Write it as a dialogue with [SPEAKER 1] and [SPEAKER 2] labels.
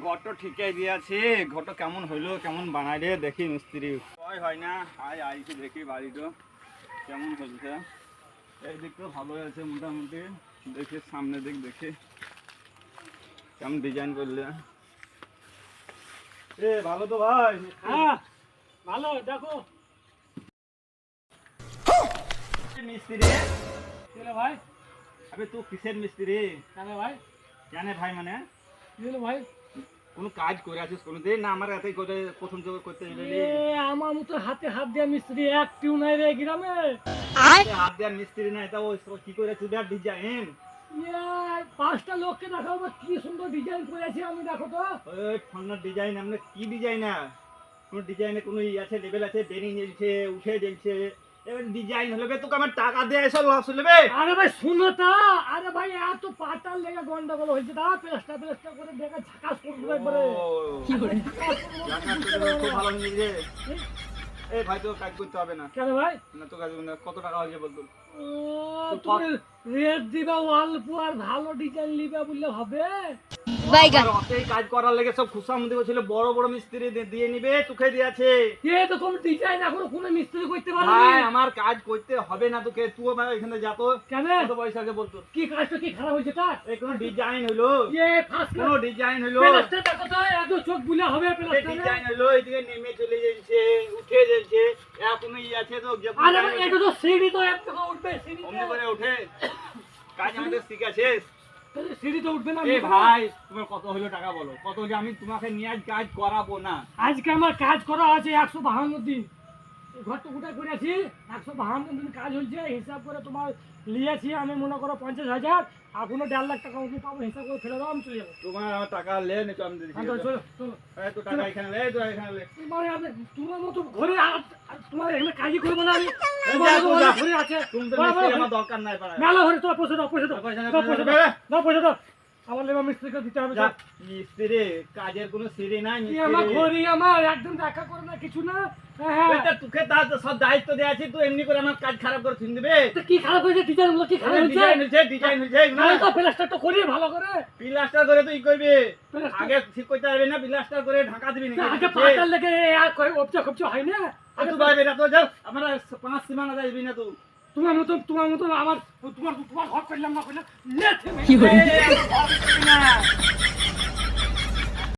[SPEAKER 1] ঘরটা ঠিকই দিয়েছে। ঘরটা কেমন হইলো, কেমন বানাই রে দেখি মিস্ত্রি। হয় না, আয় আইসি দেখি বাড়িটা কেমন হয়েছে। এই দিকটা ভালোই আছে মোটামুটি। দেখি সামনে দিক দেখি কেমন ডিজাইন করলে। এ ভালো তো ভাই?
[SPEAKER 2] হ্যাঁ ভালো। দেখো
[SPEAKER 1] মিস্ত্রি
[SPEAKER 2] চলো ভাই।
[SPEAKER 1] আবে তুই কিসের মিস্ত্রি?
[SPEAKER 2] কেন ভাই?
[SPEAKER 1] জানে ভাই মানে
[SPEAKER 2] চলো ভাই।
[SPEAKER 1] কোনো কাজ করে আছিস কোনোদিন না? আমার এতই করে প্রথম থেকে করতে
[SPEAKER 2] এ,
[SPEAKER 1] এলি?
[SPEAKER 2] আমার মতো হাতে হাত দেওয়া মিস্ত্রি একটিও নাই রে গ্রামে।
[SPEAKER 1] হাত দেওয়ার মিস্ত্রি নাই তা ওই কি করে চুড়ার ডিজাইন?
[SPEAKER 2] পাঁচটা লোককে দেখাবো কি সুন্দর ডিজাইন করেছি আমি, দেখো তো।
[SPEAKER 1] ওই ফোনের ডিজাইন আমরা কি ডিজাইনার? কোন ডিজাইনে কোনো ই আছে, লেভেল আছে, বেরিং জ্বলছে, উঠে জ্বলছে, এবার ডিজাইন হলে তোকে আমার টাকা দিয়ে এসব লস হলে।
[SPEAKER 2] আরে ভাই শুনো তা, আরে ভাই এত পাতাল লেগে গন্ডগোল হয়েছে, তা প্লাস্টার প্লাস্টার করে দেখে ঝাকাস করে দেবো একবারে।
[SPEAKER 1] কি করে খুব ভালো নিজে। এই ভাই তো কাজ করতে হবে না।
[SPEAKER 2] কেন ভাই?
[SPEAKER 1] না তো কাজ না, কত টাকা হয়েছে বলতো?
[SPEAKER 2] তুমি রেট দিবা অল্প আর ভালো ডিজাইন লিবা বললে হবে?
[SPEAKER 1] অতই কাজ করার লেগে সব খুশামদি ছিল, বড় বড় মিস্ত্রি দিয়ে নিবে, তোকে দিয়েছে।
[SPEAKER 2] এরকম ডিজাইন এখনো কোনো মিস্ত্রি করতে পারে
[SPEAKER 1] ভাই
[SPEAKER 2] না।
[SPEAKER 1] আমার কাজ করতে হবে না তোকে, তুই আমার এখানে যা তো।
[SPEAKER 2] কেন?
[SPEAKER 1] কত পয়সা আগে বলতো?
[SPEAKER 2] কি কাজটা কি খারাপ হয়েছে তার?
[SPEAKER 1] এই কোন ডিজাইন হলো?
[SPEAKER 2] ফার্স্ট
[SPEAKER 1] কোন ডিজাইন হলো?
[SPEAKER 2] প্লাস্টার দেখো তো, এত চোখ বুলে হবে প্লাস্টারে।
[SPEAKER 1] ডিজাইন হলো এদিকে নেমে চলে যাচ্ছে, উঠে যাচ্ছে, এখন ই আছে তো যে
[SPEAKER 2] আরে ভাই এটা তো সিঁড়ি, তো এক টাকা উঠবে সিঁড়ি,
[SPEAKER 1] অমনি করে উঠে। কাজ আমাদের শিখাছিস?
[SPEAKER 2] সিঁড়ি তো উঠবে না।
[SPEAKER 1] এ ভাই তোমার কত হলো টাকা বলো, কত যে আমি তোমাকে নিয়ে আজ কাজ করাবো না।
[SPEAKER 2] আজকে আমার কাজ করা আছে 152 দিন। এই ঘরটা গোটা করেছি, 152 দিন কাজ হয়েছে। হিসাব করে তোমার নিয়েছি আমি মনে করো 50,000, এখনো 1.5 লাখ টাকা অবধি পাবো। হিসাব করে ফেলে দাও, আমি চলে যাবো।
[SPEAKER 1] তোমার আমার টাকা লে নিচো আমি দেখি।
[SPEAKER 2] চলো চলো।
[SPEAKER 1] এই তো টাকা এখানে লে, তো এখানে লে।
[SPEAKER 2] তোমার মতো ঘরে তোমার এখানে কাজই করবো না আমি। ঘরে আছে
[SPEAKER 1] তুমি তো মিস্ত্রি আমার দরকার নাই পাড়ায়।
[SPEAKER 2] মেলা ঘরে, তোমার পয়সা দাও, পয়সা দাও,
[SPEAKER 1] পয়সা দাও,
[SPEAKER 2] দাও, পয়সা দাও, দাও, পয়সা দাও। আমার লেবার মিস্ত্রিকে দিতে হবে।
[SPEAKER 1] যা, মিস্ত্রি কাজের কোনো সিঁড়ি নাই
[SPEAKER 2] আমার
[SPEAKER 1] মিস্ত্রি।
[SPEAKER 2] ঘরে আমার একদম দেখা করে না কিছু না। হ্যাঁ
[SPEAKER 1] এটা তোকে তার তো সব দায়িত্ব দেয়া আছে, তুই এমনি করে আমার কাজ খারাপ করে ফিন দিবে।
[SPEAKER 2] তো কি খারাপ হয়েছে? ডিজাইন গুলো কি খারাপ হয়েছে?
[SPEAKER 1] ডিজাইন হয়েছে না?
[SPEAKER 2] আমি তো প্লাস্টারটা করি ভালো করে।
[SPEAKER 1] প্লাস্টার করে তুই করবি,
[SPEAKER 2] প্লাস্টার-
[SPEAKER 1] আগে ঠিক করতে পারবি না? প্লাস্টার করে ঢাকা দিবি না?
[SPEAKER 2] আগে পাতাল লেগে আর অপচা খপচা হয় না। আগে
[SPEAKER 1] তুই ভাই বেটা তো যাও, আমরা 5 সীমানা যাইবি না তুই।
[SPEAKER 2] তোমার মতো আমার তোমার ঘর করলাম না করলাম।
[SPEAKER 1] কি করে?